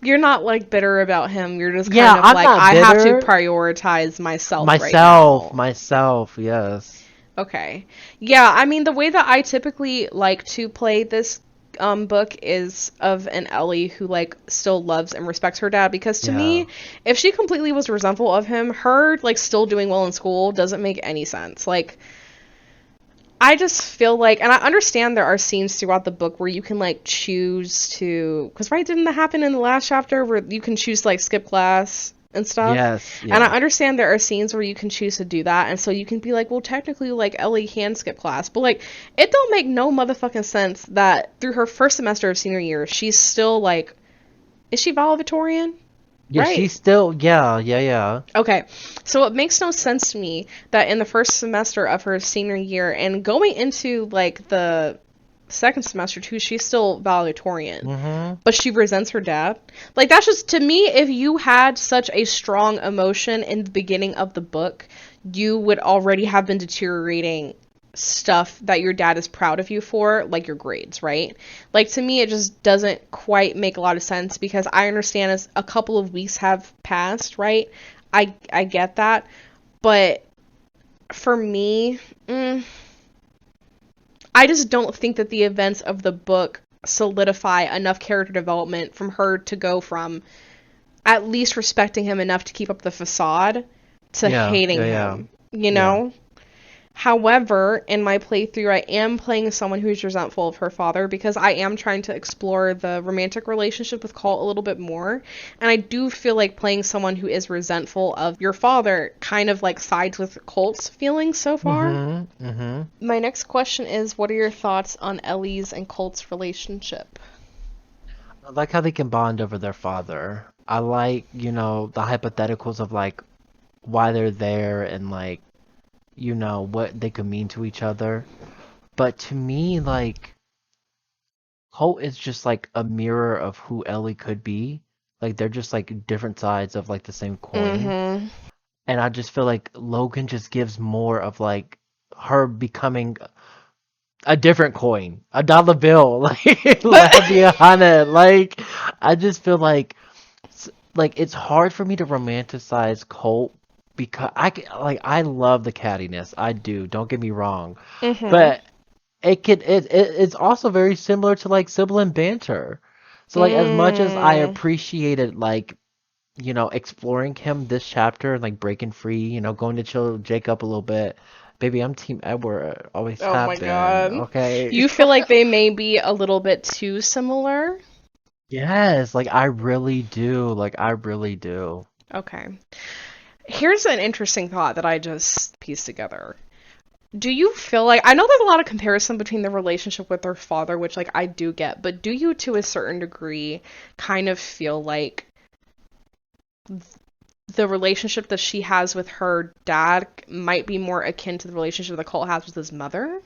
You're not, like, bitter about him. You're just kind of like, I have to prioritize myself right now. Myself, yes. Okay. Yeah, I mean, the way that I typically like to play this book is of an Ellie who, like, still loves and respects her dad, because to me, if she completely was resentful of him, her, like, still doing well in school doesn't make any sense. Like, I just feel like, and I understand there are scenes throughout the book where you can, like, choose to, because, right, didn't that happen in the last chapter where you can choose to, like, skip class and stuff? Yes. Yeah. And I understand there are scenes where you can choose to do that, and so you can be like, well, technically, like, Ellie can skip class, but, like, it don't make no motherfucking sense that through her first semester of senior year, she's still, like, is she valedictorian? Yeah, right. She's still, yeah. Okay, so it makes no sense to me that in the first semester of her senior year and going into, like, the second semester too, she's still valedictorian, but she resents her dad. Like, that's just, to me, if you had such a strong emotion in the beginning of the book, you would already have been deteriorating stuff that your dad is proud of you for, like your grades, right? Like, to me, it just doesn't quite make a lot of sense, because I understand as a couple of weeks have passed, right? I get that, but For me, I just don't think that the events of the book solidify enough character development from her to go from at least respecting him enough to keep up the facade to hating him, you know? However, in my playthrough, I am playing someone who's resentful of her father because I am trying to explore the romantic relationship with Colt a little bit more. And I do feel like playing someone who is resentful of your father kind of like sides with Colt's feelings so far. My next question is, what are your thoughts on Ellie's and Colt's relationship? I like how they can bond over their father. I like, the hypotheticals of like why they're there and like, what they could mean to each other. But to me, like, Colt is just like a mirror of who Ellie could be. Like, they're just like different sides of like the same coin. And I just feel like Logan just gives more of like her becoming a different coin, a dollar bill, like be 100. Like, I just feel like it's hard for me to romanticize Colt because I love the cattiness. I do. Don't get me wrong, but it's also very similar to like sibling banter. So like as much as I appreciated like exploring him this chapter and like breaking free, going to chill Jacob a little bit. Baby, I'm Team Edward. Always have been. Oh my god. Okay. You feel like they may be a little bit too similar? Yes, like I really do. Like I really do. Okay. Here's an interesting thought that I just pieced together. Do you feel like, I know there's a lot of comparison between the relationship with her father, which like I do get, but do you to a certain degree kind of feel like the relationship that she has with her dad might be more akin to the relationship that Colt has with his mother?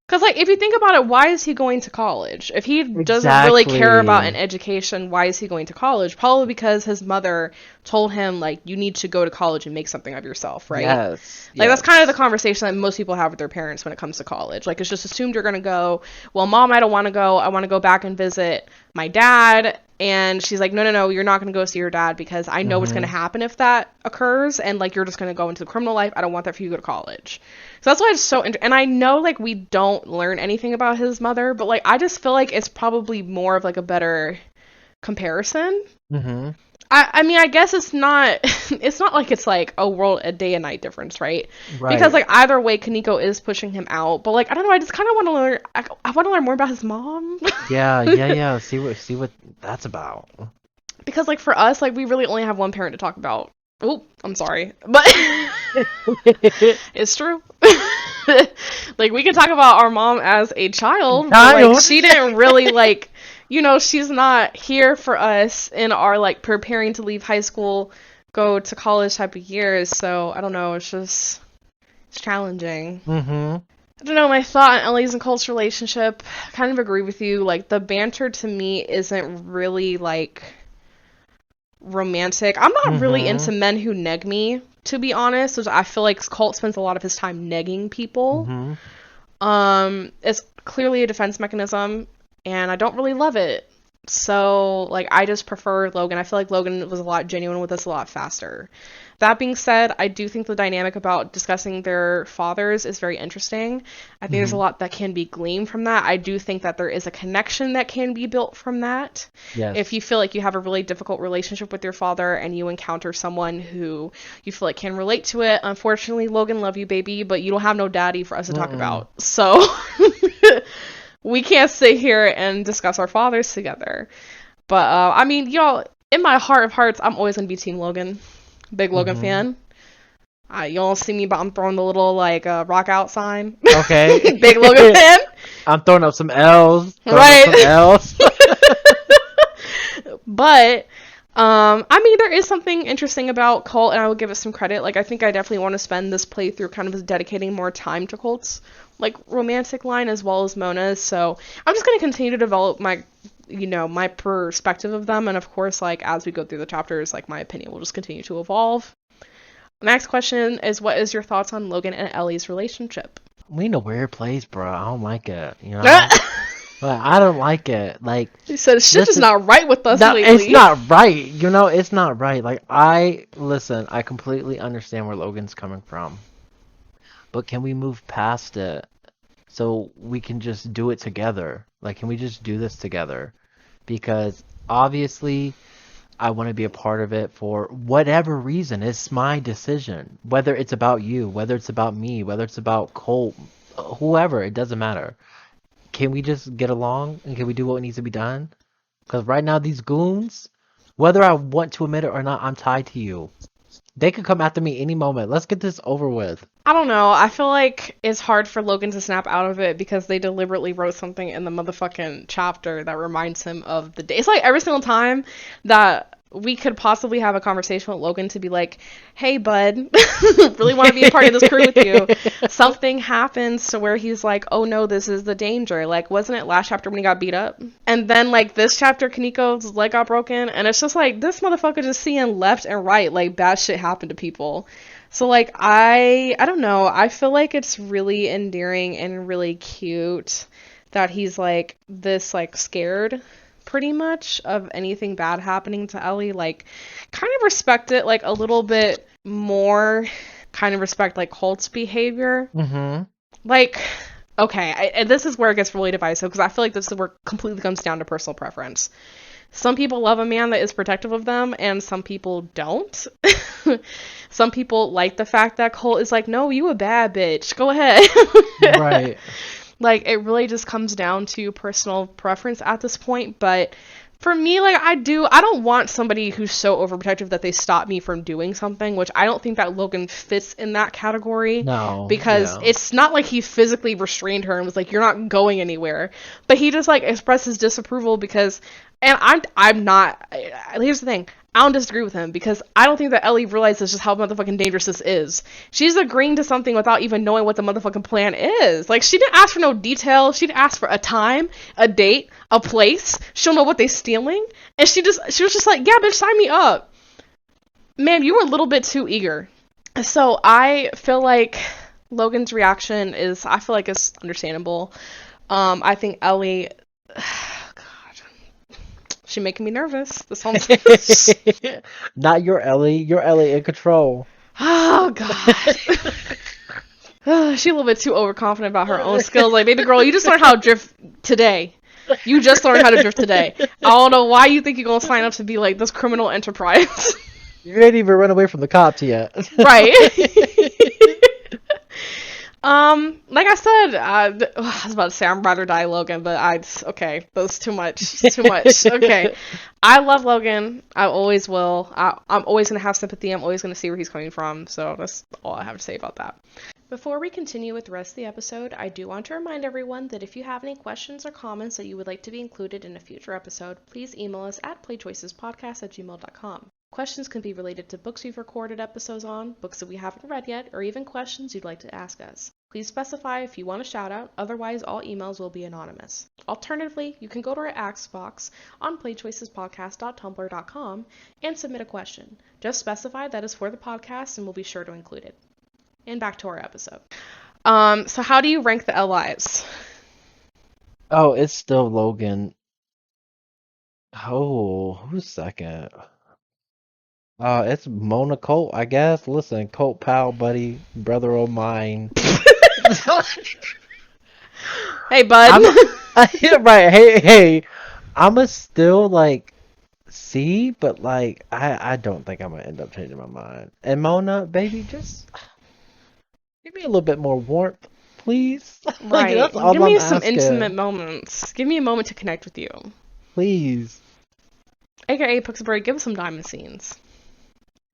Because, like, if you think about it, why is he going to college? If he doesn't really care about an education, why is he going to college? Probably because his mother told him, like, you need to go to college and make something of yourself, right? Yes. Like, that's kind of the conversation that most people have with their parents when it comes to college. Like, it's just assumed you're going to go, well, Mom, I don't want to go. I want to go back and visit my dad. And she's like, no, you're not going to go see your dad because I know what's going to happen if that occurs. And, like, you're just going to go into the criminal life. I don't want that for you to go to college. So that's why it's so and I know, like, we don't learn anything about his mother, but, like, I just feel like it's probably more of, like, a better comparison. I mean, I guess it's not like it's, like, a day and night difference, right? Because, like, either way, Kaneko is pushing him out. But, like, I don't know, I just kind of want to learn, I want to learn more about his mom. Yeah. See what that's about. Because, like, for us, like, we really only have one parent to talk about. Oh, I'm sorry. But it's true. Like, we can talk about our mom as a child, but, like, she didn't really, like, she's not here for us in our, like, preparing to leave high school, go to college type of years. So, I don't know, it's challenging. I don't know, my thought on Ellie's and Colt's relationship, I kind of agree with you. Like, the banter to me isn't really, like, romantic. I'm not really into men who neg me, to be honest. I feel like Colt spends a lot of his time negging people. It's clearly a defense mechanism, and I don't really love it. So, like, I just prefer Logan. I feel like Logan was a lot genuine with us a lot faster. That being said, I do think the dynamic about discussing their fathers is very interesting. I think there's a lot that can be gleaned from that. I do think that there is a connection that can be built from that. Yes. If you feel like you have a really difficult relationship with your father and you encounter someone who you feel like can relate to it, unfortunately, Logan, love you, baby, but you don't have no daddy for us to talk about. So we can't sit here and discuss our fathers together. But, I mean, y'all, in my heart of hearts, I'm always going to be Team Logan. Big Logan fan. You don't see me, but I'm throwing the little, like, rock out sign. Okay. Big Logan fan. I'm throwing up some L's. Right. But, I mean, there is something interesting about Colt, and I will give it some credit. Like, I think I definitely want to spend this playthrough kind of dedicating more time to Colt's, like, romantic line as well as Mona's. So I'm just going to continue to develop my my perspective of them, and of course, like, as we go through the chapters, like, my opinion will just continue to evolve. Next question is, what is your thoughts on Logan and Ellie's relationship? We in a weird place, bro. I don't like it, But I don't like it. Like, he said, shit is not right with us lately. It's not right. It's not right. Like, I completely understand where Logan's coming from. but can we move past it so we can just do it together? Like, can we just do this together? Because obviously, I want to be a part of it for whatever reason. It's my decision. Whether it's about you, whether it's about me, whether it's about Colt, whoever, it doesn't matter. Can we just get along and can we do what needs to be done? Because right now, these goons, whether I want to admit it or not, I'm tied to you. They could come after me any moment. Let's get this over with. I don't know. I feel like it's hard for Logan to snap out of it because they deliberately wrote something in the motherfucking chapter that reminds him of the day. It's like every single time that we could possibly have a conversation with Logan to be like, hey, bud, really want to be a part of this crew with you. Something happens to where he's like, oh no, this is the danger. Like, wasn't it last chapter when he got beat up? And then, like, this chapter, Kaniko's leg got broken. And it's just like, this motherfucker just seeing left and right, like, bad shit happen to people. So, like, I don't know. I feel like it's really endearing and really cute that he's, like, this, like, scared pretty much of anything bad happening to Ellie. Like, kind of respect it, like, a little bit more. Kind of respect, like, Colt's behavior. Mm-hmm. Like, okay, and this is where it gets really divisive, because I feel like this is where it completely comes down to personal preference. Some people love a man that is protective of them, and some people don't. Some people like the fact that Colt is like, no, you a bad bitch. Go ahead. Right. Like, it really just comes down to personal preference at this point, but for me, like, I don't want somebody who's so overprotective that they stop me from doing something, which I don't think that Logan fits in that category. No. Because it's not like he physically restrained her and was like, you're not going anywhere. But he just, like, expressed his disapproval because, and I'm not, here's the thing, I don't disagree with him because I don't think that Ellie realizes just how motherfucking dangerous this is. She's agreeing to something without even knowing what the motherfucking plan is. Like, she didn't ask for no details. She didn't ask for a time, a date, a place. She don't know what they stealing. And she was just like, yeah, bitch, sign me up. Man, you were a little bit too eager. So I feel like Logan's reaction is understandable. I think Ellie, she's making me nervous. This whole Not your Ellie. Your Ellie in control. Oh, God. She's a little bit too overconfident about her own skills. Like, baby girl, you just learned how to drift today. You just learned how to drift today. I don't know why you think you're going to sign up to be, like, this criminal enterprise. You ain't even run away from the cops yet. Right. Like I said, I was about to say I'm ride or die Logan, but okay, that's too much. It's too much. Okay. I love Logan. I always will. I'm always going to have sympathy. I'm always going to see where he's coming from. So that's all I have to say about that. Before we continue with the rest of the episode, I do want to remind everyone that if you have any questions or comments that you would like to be included in a future episode, please email us at playchoicespodcast@gmail.com. Questions can be related to books we've recorded episodes on, books that we haven't read yet, or even questions you'd like to ask us. Please specify if you want a shout out, otherwise all emails will be anonymous. Alternatively, you can go to our Ask box on playchoicespodcast.tumblr.com and submit a question. Just specify that is for the podcast and we'll be sure to include it. And back to our episode. So how do you rank the allies? Oh, it's still Logan. Oh, who's second? It's Mona Colt, I guess. Listen, Colt, pal, buddy, brother of mine. Hey, bud. Right, hey. I'ma still, like, C, but, like, I don't think I'm gonna end up changing my mind. And Mona, baby, just give me a little bit more warmth, please. Right. That's all Give me I'm some asking. intimate moments. Give me a moment to connect with you. Please. AKA Pixelberry, give us some diamond scenes.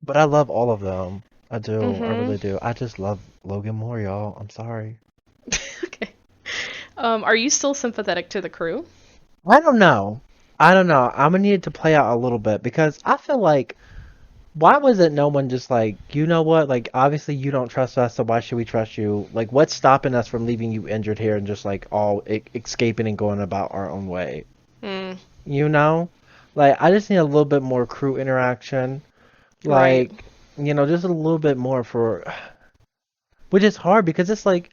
But I love all of them. I do. Mm-hmm. I really do. I just love Logan more, y'all. I'm sorry. Okay. Are you still sympathetic to the crew? I don't know. I'm gonna need to play out a little bit because I feel like, why was it no one just like, you know what? Like, obviously you don't trust us, so why should we trust you? Like, what's stopping us from leaving you injured here and just like all escaping and going about our own way? Mm. You know? Like, I just need a little bit more crew interaction. Like, Right. you know, just a little bit more which is hard because it's like,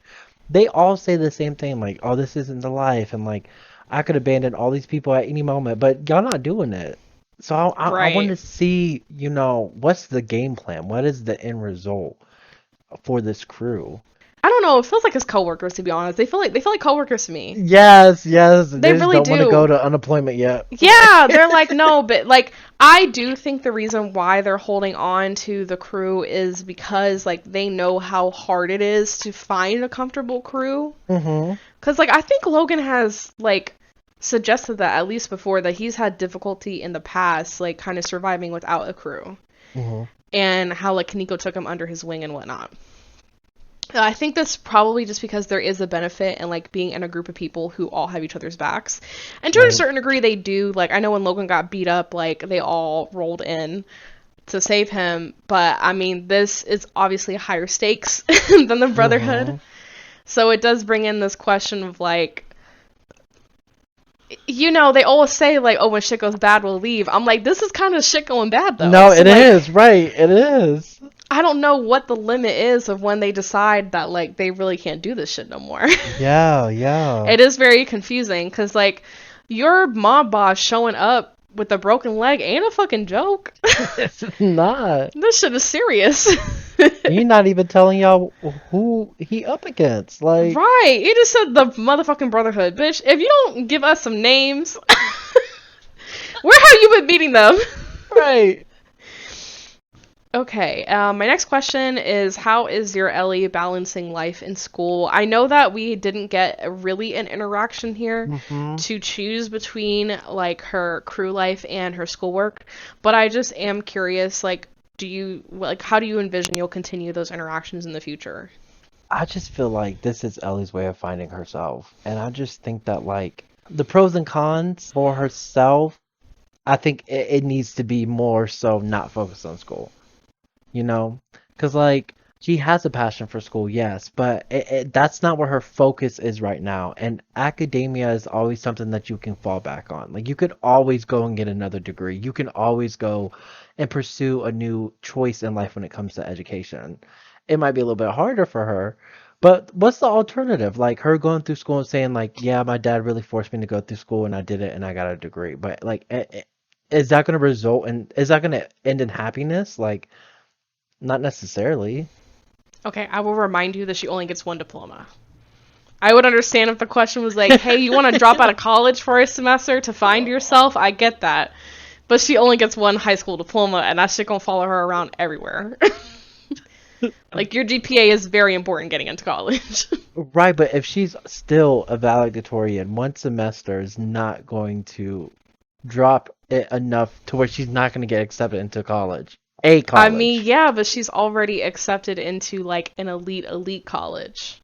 they all say the same thing, like, oh, this isn't the life, and like, I could abandon all these people at any moment, but y'all not doing it. So I want to see, you know, what's the game plan? What is the end result for this crew? I don't know. It feels like his coworkers, to be honest. They feel like coworkers to me. Yes, yes. They Just really don't want to do. go to unemployment yet. Yeah, they're like, no, but like, I do think the reason why they're holding on to the crew is because like they know how hard it is to find a comfortable crew. Mm-hmm. Because like I think Logan has like suggested that at least before that he's had difficulty in the past, like kind of surviving without a crew, Mm-hmm. and how like Kaneko took him under his wing and whatnot. I think that's probably just because there is a benefit in like being in a group of people who all have each other's backs. And to a Right. certain degree they do. Like I know when Logan got beat up, like they all rolled in to save him. But I mean, this is obviously higher stakes than the Brotherhood. Mm-hmm. So it does bring in this question of like, you know, they always say like, oh, when shit goes bad, we'll leave. I'm like, this is kind of shit going bad though. No, So, it like, is. Right. It is. I don't know what the limit is of when they decide that like they really can't do this shit no more. Yeah, yeah. It is very confusing because like your mob boss showing up with a broken leg ain't a fucking joke. It's not. This shit is serious. He's not even telling y'all who he up against. Like, Right. You just said the motherfucking Brotherhood. Bitch, if you don't give us some names, where have you been meeting them? right. Okay, my next question is, how is your Ellie balancing life in school? I know that we didn't get really an interaction here Mm-hmm. to choose between like her crew life and her schoolwork, but I just am curious, like, how do you envision you'll continue those interactions in the future? I just feel like this is Ellie's way of finding herself. And I just think that, like, the pros and cons for herself, I think it needs to be more so not focused on school. You know? Because, like, she has a passion for school, yes, but that's not where her focus is right now. And academia is always something that you can fall back on. Like, you could always go and get another degree. You can always go and pursue a new choice in life when it comes to education. It might be a little bit harder for her, but what's the alternative? Like, her going through school and saying, like, yeah, my dad really forced me to go through school and I did it and I got a degree. But, like, is that going to is that going to end in happiness? Like, not necessarily. Okay, I will remind you that she only gets one diploma. I would understand if the question was like, hey, you want to drop out of college for a semester to find yourself? I get that. But she only gets one high school diploma, and that shit gonna follow her around everywhere. Like, your GPA is very important getting into college. Right, but if she's still a valedictorian, one semester is not going to drop it enough to where she's not going to get accepted into college. A college. I mean, yeah, but she's already accepted into, like, an elite college.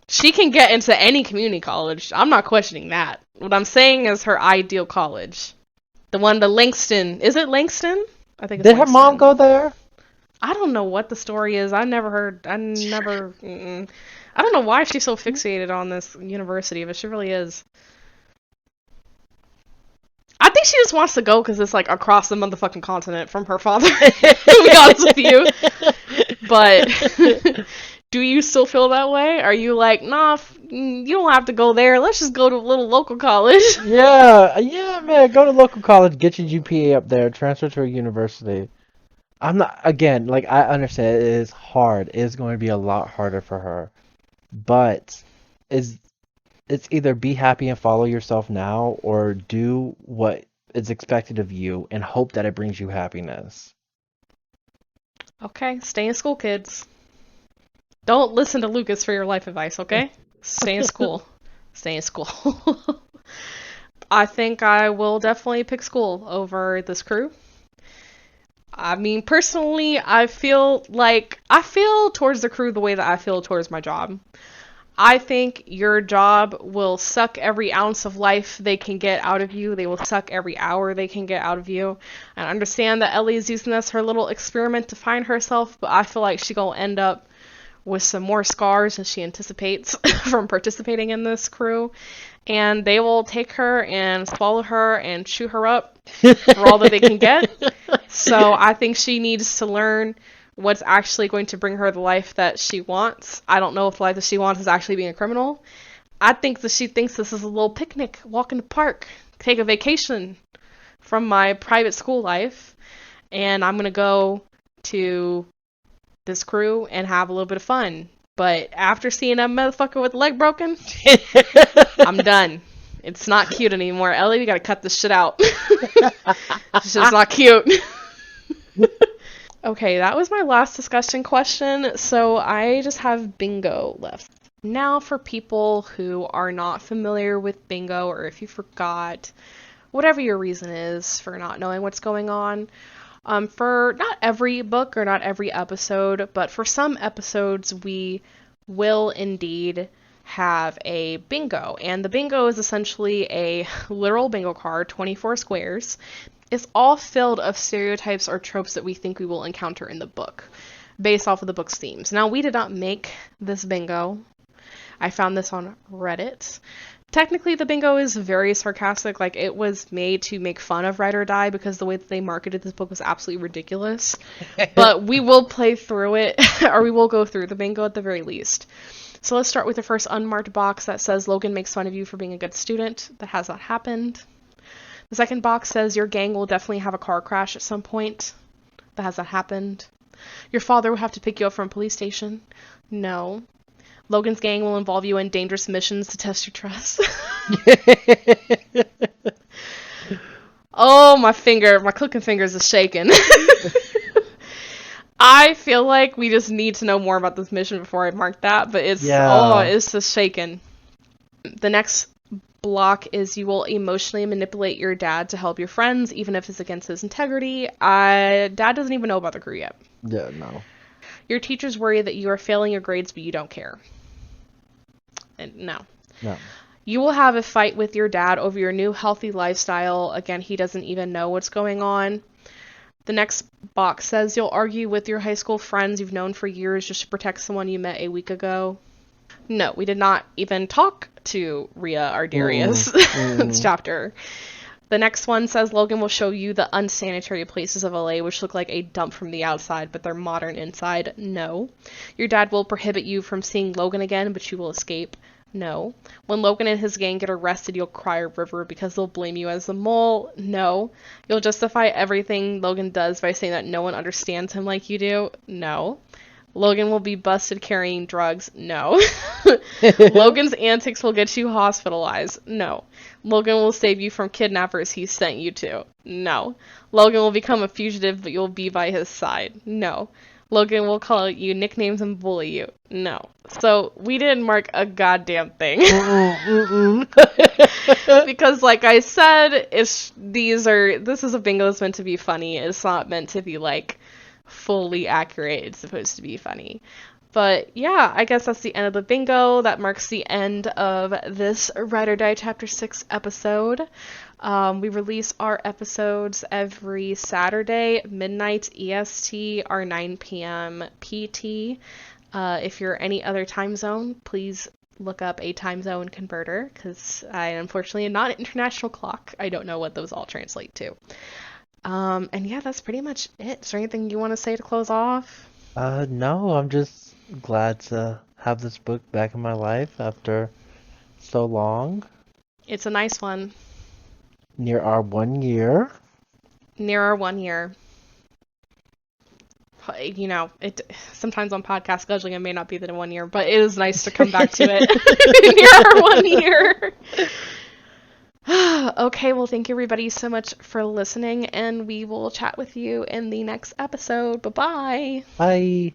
She can get into any community college. I'm not questioning that. What I'm saying is her ideal college. The Langston. Is it Langston? I think it's Did her Langston. mom go there? I don't know what the story is. I don't know why she's so fixated on this university, but she really is. I think she just wants to go because it's like across the motherfucking continent from her father, to be honest with you. But do you still feel that way? Are you like, nah, you don't have to go there. Let's just go to a little local college. Yeah, man. Go to local college, get your GPA up there, transfer to a university. I'm not, again, like, I understand it is hard. It is going to be a lot harder for her. But it's either be happy and follow yourself now or do what is expected of you and hope that it brings you happiness. Okay, stay in school, kids. Don't listen to Lucas for your life advice, okay? Stay in school. Stay in school. I think I will definitely pick school over this crew. I mean, personally, I feel towards the crew the way that I feel towards my job. I think your job will suck every ounce of life they can get out of you. They will suck every hour they can get out of you. And I understand that Ellie is using this as her little experiment to find herself, but I feel like she's going to end up with some more scars than she anticipates from participating in this crew. And they will take her and swallow her and chew her up for all that they can get. So I think she needs to learn what's actually going to bring her the life that she wants. I don't know if the life that she wants is actually being a criminal. I think that she thinks this is a little picnic, walk in the park, take a vacation from my private school life, and I'm going to go to this crew and have a little bit of fun. But after seeing that motherfucker with the leg broken, I'm done. It's not cute anymore. Ellie, we gotta cut this shit out. It's just not cute. Okay, that was my last discussion question, so I just have bingo left. Now for people who are not familiar with bingo, or if you forgot, whatever your reason is for not knowing what's going on, for not every book or not every episode, but for some episodes we will indeed have a bingo. And the bingo is essentially a literal bingo card, 24 squares. It's all filled of stereotypes or tropes that we think we will encounter in the book, based off of the book's themes. Now, we did not make this bingo. I found this on Reddit. Technically, the bingo is very sarcastic. Like, it was made to make fun of Ride or Die because the way that they marketed this book was absolutely ridiculous. But we will play through it, or we will go through the bingo at the very least. So let's start with the first unmarked box that says, Logan makes fun of you for being a good student. That has not happened. The second box says, your gang will definitely have a car crash at some point. That has not happened. Your father will have to pick you up from a police station. No. Logan's gang will involve you in dangerous missions to test your trust. Oh, my clicking fingers is shaking. I feel like we just need to know more about this mission before I mark that, but it's just shaking. The next block is you will emotionally manipulate your dad to help your friends, even if it's against his integrity. Dad doesn't even know about the crew yet. Yeah, no. Your teachers worry that you are failing your grades, but you don't care. And no. You will have a fight with your dad over your new healthy lifestyle. Again, he doesn't even know what's going on. The next box says you'll argue with your high school friends you've known for years just to protect someone you met a week ago. No, we did not even talk to Rhea or Darius this chapter. The next one says Logan will show you the unsanitary places of LA, which look like a dump from the outside, but they're modern inside. No. Your dad will prohibit you from seeing Logan again, but you will escape. No. When Logan and his gang get arrested, you'll cry a river because they'll blame you as the mole. No. You'll justify everything Logan does by saying that no one understands him like you do. No. Logan will be busted carrying drugs. No. Logan's antics will get you hospitalized. No. Logan will save you from kidnappers he sent you to. No. Logan will become a fugitive, but you'll be by his side. No. Logan will call you nicknames and bully you. No. So, we didn't mark a goddamn thing. Because, like I said, this is a bingo that's meant to be funny. It's not meant to be, like, fully accurate. It's supposed to be funny. But yeah, I guess that's the end of the bingo. That marks the end of this Ride or Die Chapter 6 episode. We release our episodes every Saturday, midnight EST, or 9 p.m. PT. If you're any other time zone, please look up a time zone converter, because I unfortunately am not an international clock. I don't know what those all translate to. And yeah, that's pretty much it. Is there anything you want to say to close off? No, I'm just glad to have this book back in my life after so long. It's a nice one. Near our 1 year. Near our 1 year. You know, sometimes on podcast scheduling it may not be the 1 year, but it is nice to come back to it near our 1 year. Okay, well, thank you everybody so much for listening, and we will chat with you in the next episode. Bye-bye. Bye.